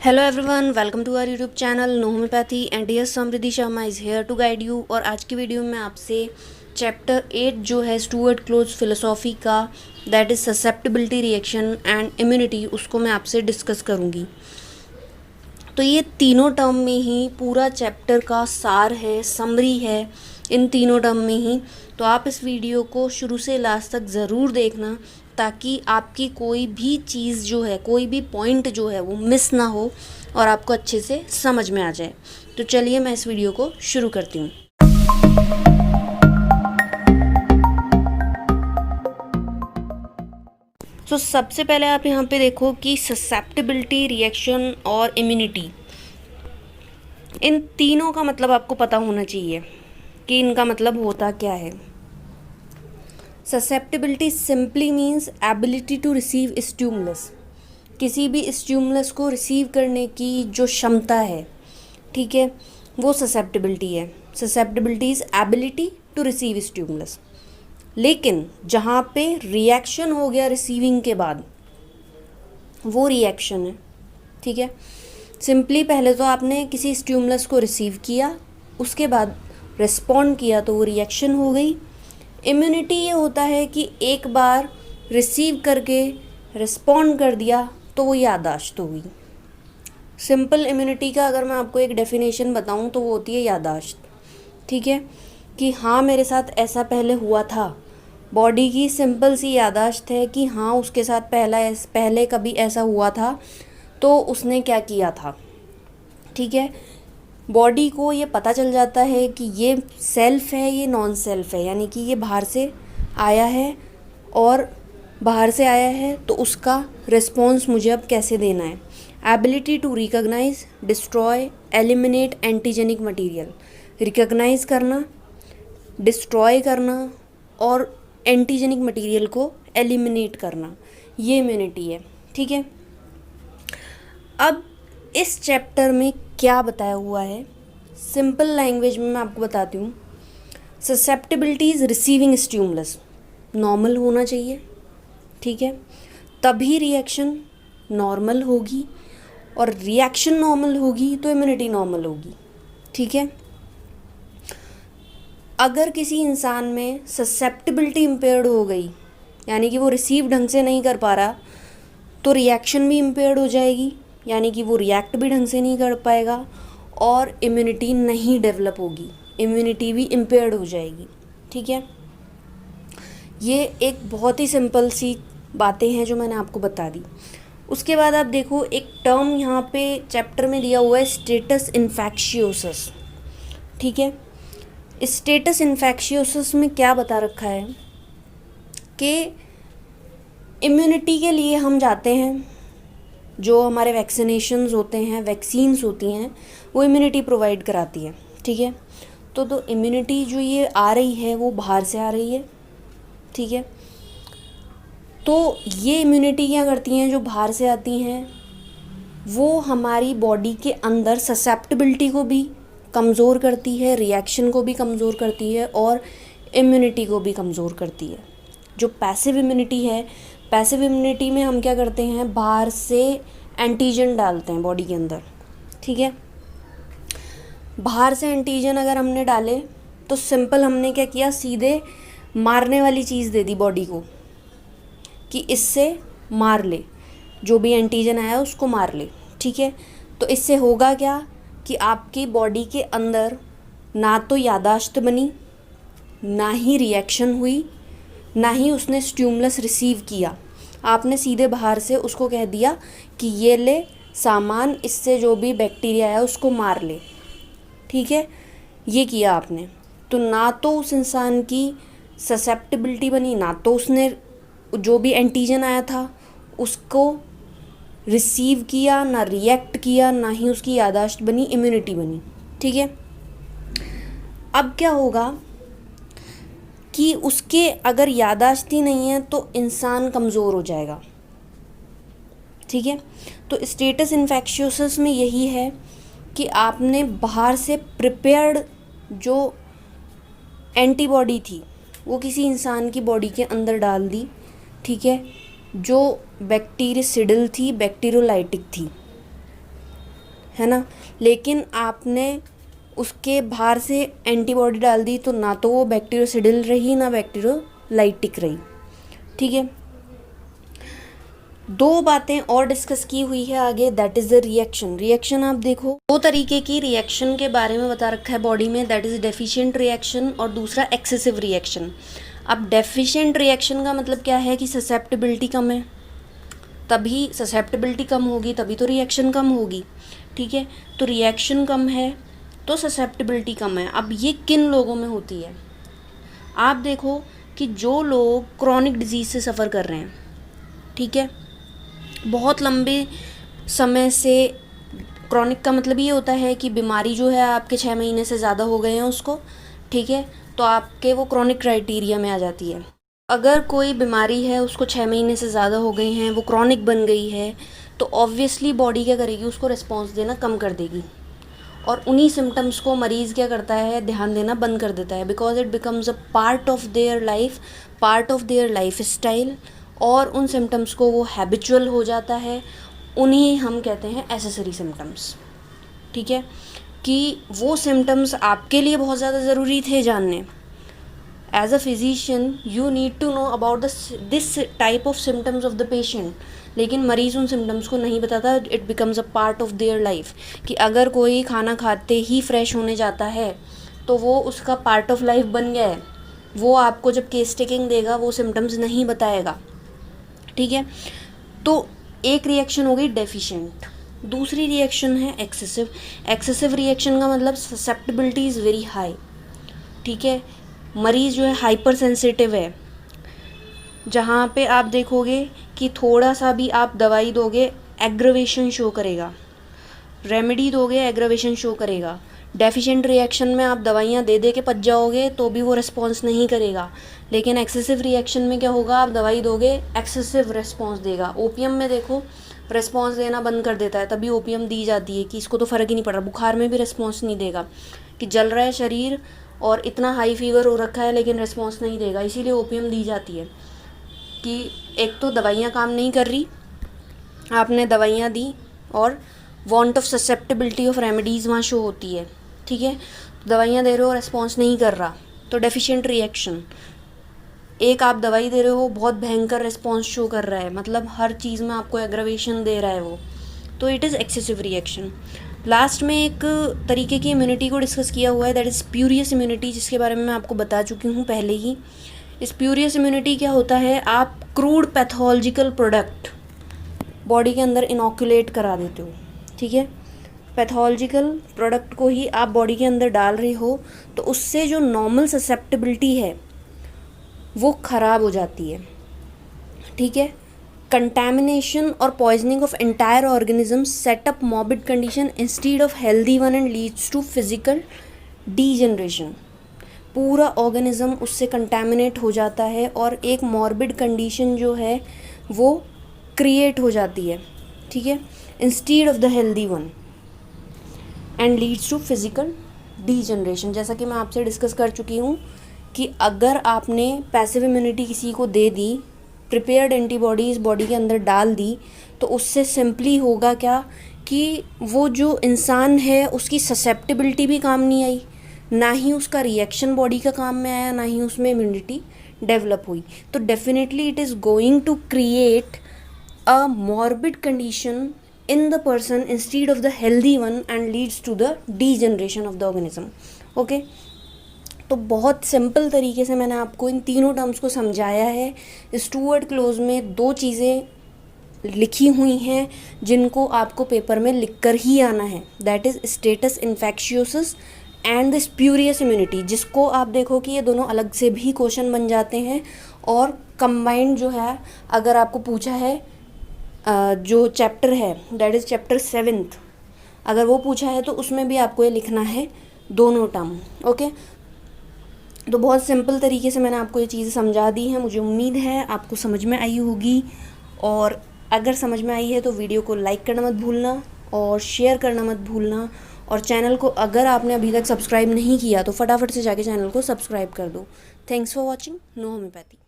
Hello everyone, welcome to our YouTube channel No Homeopathy and yes Samriddhi Sharma is here to guide you. और आज की video में आपसे chapter 8 जो है स्टुअर्ट क्लोज फिलोसॉफी का that is susceptibility reaction and immunity उसको मैं आपसे डिस्कस करूँगी। तो ये तीनों टर्म में ही पूरा चैप्टर का सार है, समरी है इन तीनों टर्म में ही। तो आप इस वीडियो को शुरू से लास्ट तक ज़रूर देखना ताकि आपकी कोई भी चीज़ जो है, कोई भी पॉइंट जो है वो मिस ना हो और आपको अच्छे से समझ में आ जाए। तो चलिए मैं इस वीडियो को शुरू करती हूँ। तो सबसे पहले आप यहाँ पे देखो कि ससेप्टिबिलिटी, रिएक्शन और इम्यूनिटी, इन तीनों का मतलब आपको पता होना चाहिए कि इनका मतलब होता क्या है। Susceptibility simply means ability to receive stimulus, किसी भी स्टिमुलस को रिसीव करने की जो क्षमता है, ठीक है, वो ससेप्टिबिलिटी है। Susceptibility is ability to receive stimulus. लेकिन जहाँ पे रिएक्शन हो गया रिसीविंग के बाद, वो रिएक्शन है, ठीक है। सिंपली पहले तो आपने किसी स्टिमुलस को रिसीव किया, उसके बाद रिस्पॉन्ड किया तो वो रिएक्शन हो गई। इम्यूनिटी ये होता है कि एक बार रिसीव करके रिस्पॉन्ड कर दिया तो वो याददाश्त हो गई। सिंपल इम्यूनिटी का अगर मैं आपको एक डेफिनेशन बताऊं तो वो होती है याददाश्त, ठीक है, कि हाँ मेरे साथ ऐसा पहले हुआ था। बॉडी की सिंपल सी याददाश्त है कि हाँ उसके साथ पहले कभी ऐसा हुआ था तो उसने क्या किया था, ठीक है। बॉडी को ये पता चल जाता है कि ये सेल्फ है, ये नॉन सेल्फ है, यानी कि ये बाहर से आया है और बाहर से आया है तो उसका रिस्पॉन्स मुझे अब कैसे देना है। Ability to recognise, destroy, eliminate antigenic material, recognise करना, डिस्ट्रॉय करना और एंटीजेनिक मटेरियल को एलिमिनेट करना, ये इम्यूनिटी है, ठीक है। अब इस चैप्टर में क्या बताया हुआ है, सिंपल लैंग्वेज में मैं आपको बताती हूँ। Susceptibility is receiving stimulus, normal होना चाहिए, ठीक है, तभी रिएक्शन नॉर्मल होगी और रिएक्शन नॉर्मल होगी तो इम्यूनिटी नॉर्मल होगी, ठीक है। अगर किसी इंसान में ससेप्टिबिलिटी इम्पेयर्ड हो गई, यानी कि वो रिसीव ढंग से नहीं कर पा रहा, तो रिएक्शन भी इम्पेयर्ड हो जाएगी, यानी कि वो रिएक्ट भी ढंग से नहीं कर पाएगा और इम्यूनिटी नहीं डेवलप होगी, इम्यूनिटी भी इम्पेयर्ड हो जाएगी, ठीक है। ये एक बहुत ही सिंपल सी बातें हैं जो मैंने आपको बता दी। उसके बाद आप देखो एक टर्म यहाँ पे चैप्टर में दिया हुआ है, स्टेटस इन्फेक्शियोसस, ठीक है। स्टेटस इन्फेक्शियोसस में क्या बता रखा है कि इम्यूनिटी के लिए हम जाते हैं, जो हमारे वैक्सीनेशंस होते हैं, वैक्सीन्स होती हैं, वो इम्यूनिटी प्रोवाइड कराती है, ठीक है। तो इम्यूनिटी जो ये आ रही है वो बाहर से आ रही है, ठीक है। तो ये इम्यूनिटी क्या करती हैं, जो बाहर से आती हैं वो हमारी बॉडी के अंदर ससेप्टिबिलिटी को भी कमज़ोर करती है, रिएक्शन को भी कमज़ोर करती है और इम्यूनिटी को भी कमज़ोर करती है। जो पैसिव इम्यूनिटी है, पैसिव इम्यूनिटी में हम क्या करते हैं, बाहर से एंटीजन डालते हैं बॉडी के अंदर, ठीक है। बाहर से एंटीजन अगर हमने डाले तो सिंपल हमने क्या किया, सीधे मारने वाली चीज़ दे दी बॉडी को कि इससे मार ले, जो भी एंटीजन आया उसको मार ले, ठीक है। तो इससे होगा क्या कि आपकी बॉडी के अंदर ना तो याददाश्त बनी, ना ही रिएक्शन हुई, ना ही उसने स्टिमुलस रिसीव किया। आपने सीधे बाहर से उसको कह दिया कि ये ले सामान, इससे जो भी बैक्टीरिया है उसको मार ले, ठीक है, ये किया आपने। तो ना तो उस इंसान की ससेप्टिबिलिटी बनी, ना तो उसने जो भी एंटीजन आया था उसको रिसीव किया, ना रिएक्ट किया, ना ही उसकी याददाश्त बनी, इम्यूनिटी बनी, ठीक है। अब क्या होगा कि उसके अगर याददाश्त ही नहीं है तो इंसान कमज़ोर हो जाएगा, ठीक है। तो स्टेटस इन्फेक्शियोसस में यही है कि आपने बाहर से प्रिपेयर्ड जो एंटीबॉडी थी वो किसी इंसान की बॉडी के अंदर डाल दी, ठीक है, जो बैक्टीरिसिडल थी, बैक्टीरियोलाइटिक थी, है ना, लेकिन आपने उसके बाहर से एंटीबॉडी डाल दी तो ना तो वो बैक्टीरियोसिडिल रही ना बैक्टीरियोलाइटिक रही। ठीक है, दो बातें और डिस्कस की हुई है आगे, that is the reaction. Reaction आप देखो, दो तरीके की रिएक्शन के बारे में बता रखा है बॉडी में, दैट इज़ डेफिशिएंट रिएक्शन और दूसरा एक्सेसिव रिएक्शन। अब डेफिशिएंट रिएक्शन का मतलब क्या है कि ससेप्टिबिलिटी कम है, तभी ससेप्टिबिलिटी कम होगी तभी तो रिएक्शन कम होगी। ठीक है, तो रिएक्शन कम है तो ससेप्टिबिलिटी कम है। अब ये किन लोगों में होती है? आप देखो कि जो लोग क्रॉनिक डिजीज़ से सफ़र कर रहे हैं, ठीक है, बहुत लंबे समय से, क्रॉनिक का मतलब ये होता है कि बीमारी जो है आपके 6 महीने से ज़्यादा हो गए हैं उसको, ठीक है, तो आपके वो क्रॉनिक क्राइटेरिया में आ जाती है। अगर कोई बीमारी है उसको 6 महीने से ज़्यादा हो गए हैं, वो क्रॉनिक बन गई है, तो ऑब्वियसली बॉडी क्या करेगी, उसको रिस्पॉन्स देना कम कर देगी और उन्हीं सिम्टम्स को मरीज़ क्या करता है, ध्यान देना बंद कर देता है, because it becomes a part of their life, part of their life style, और उन सिम्टम्स को वो हैबिचुअल हो जाता है। उन्हीं हम कहते हैं एसेसरी सिम्टम्स। ठीक है, कि वो सिम्टम्स आपके लिए बहुत ज़्यादा ज़रूरी थे जानने। As a physician you need to know about this type of symptoms of the patient, लेकिन मरीज़ उन सिम्टम्स को नहीं बताता। It becomes a part of their life, कि अगर कोई खाना खाते ही फ्रेश होने जाता है तो वो उसका पार्ट ऑफ लाइफ बन गया है, वो आपको जब केस टेकिंग देगा वो सिम्टम्स नहीं बताएगा। ठीक है, तो एक रिएक्शन हो गई डेफिशिएंट, दूसरी रिएक्शन है एक्सेसिव। एक्सेसिव रिएक्शन का मतलब ससेप्टिबिलिटी इज़ वेरी हाई। ठीक है, मरीज़ जो है हाइपर सेंसिटिव है, जहाँ पे आप देखोगे कि थोड़ा सा भी आप दवाई दोगे एग्रवेशन शो करेगा, रेमेडी दोगे एग्रवेशन शो करेगा। डेफिशिएंट रिएक्शन में आप दवाइयाँ दे दे के पच जाओगे तो भी वो रिस्पॉन्स नहीं करेगा, लेकिन एक्सेसिव रिएक्शन में क्या होगा, आप दवाई दोगे एक्सेसिव रिस्पॉन्स देगा। ओपीएम में देखो रिस्पॉन्स देना बंद कर देता है, तभी ओपीएम दी जाती है कि इसको तो फ़र्क ही नहीं पड़ रहा। बुखार में भी रिस्पॉन्स नहीं देगा, कि जल रहा है शरीर और इतना हाई फीवर हो रखा है लेकिन रिस्पॉन्स नहीं देगा, इसीलिए ओपीएम दी जाती है कि एक तो दवाइयाँ काम नहीं कर रही, आपने दवाइयाँ दी और want of susceptibility of remedies वहाँ शो होती है। ठीक है, दवाइयाँ दे रहे हो रिस्पॉन्स नहीं कर रहा, तो डेफिशिएंट रिएक्शन। एक आप दवाई दे रहे हो बहुत भयंकर रिस्पॉन्स शो कर रहा है, मतलब हर चीज़ में आपको एग्रवेशन दे रहा है वो, तो it is excessive reaction. Last में एक तरीके की इम्यूनिटी को डिस्कस किया हुआ है, दैट इज़ स्प्यूरियस इम्यूनिटी, जिसके बारे में मैं आपको बता चुकी हूँ पहले ही। स्प्यूरियस इम्यूनिटी क्या होता है, आप क्रूड पैथोलॉजिकल प्रोडक्ट बॉडी के अंदर इनोकुलेट करा देते हो। ठीक है, पैथोलॉजिकल प्रोडक्ट को ही आप बॉडी के अंदर डाल रहे हो, तो उससे जो नॉर्मल ससेप्टिबिलिटी है वो ख़राब हो जाती है। ठीक है, कंटैमिनेशन और poisoning of entire organism set up morbid condition instead of healthy one and leads to physical degeneration. पूरा ऑर्गेनिज्म उससे कंटैमिनेट हो जाता है और एक मॉर्बिड कंडीशन जो है वो क्रिएट हो जाती है। ठीक है, instead of the healthy one and leads to physical degeneration. जैसा कि मैं आपसे डिस्कस कर चुकी हूँ कि अगर आपने पैसिव इम्यूनिटी किसी को दे दी, प्रिपेयर्ड एंटीबॉडीज़ बॉडी के अंदर डाल दी, तो उससे सिंपली होगा क्या कि वो जो इंसान है उसकी ससेप्टिबिलिटी भी काम नहीं आई, ना ही उसका रिएक्शन बॉडी का काम में आया, ना ही उसमें इम्यूनिटी डेवलप हुई। तो definitely it is going to create a morbid condition in the person instead of the healthy one and leads to the degeneration of the organism. Okay, तो बहुत सिंपल तरीके से मैंने आपको इन तीनों टर्म्स को समझाया है। स्टुअर्ट क्लोज में दो चीज़ें लिखी हुई हैं जिनको आपको पेपर में लिख कर ही आना है, that is status infectiosis and the spurious immunity, जिसको आप देखो कि ये दोनों अलग से भी क्वेश्चन बन जाते हैं और कंबाइंड जो है, अगर आपको पूछा है जो चैप्टर है दैट इज़ चैप्टर 7th, अगर वो पूछा है तो उसमें भी आपको ये लिखना है दोनों टर्म। ओके, तो बहुत सिंपल तरीके से मैंने आपको ये चीज़ें समझा दी हैं। मुझे उम्मीद है आपको समझ में आई होगी, और अगर समझ में आई है तो वीडियो को लाइक करना मत भूलना और शेयर करना मत भूलना, और चैनल को अगर आपने अभी तक सब्सक्राइब नहीं किया तो फटाफट से जाके चैनल को सब्सक्राइब कर दो। Thanks for watching No homeopathy.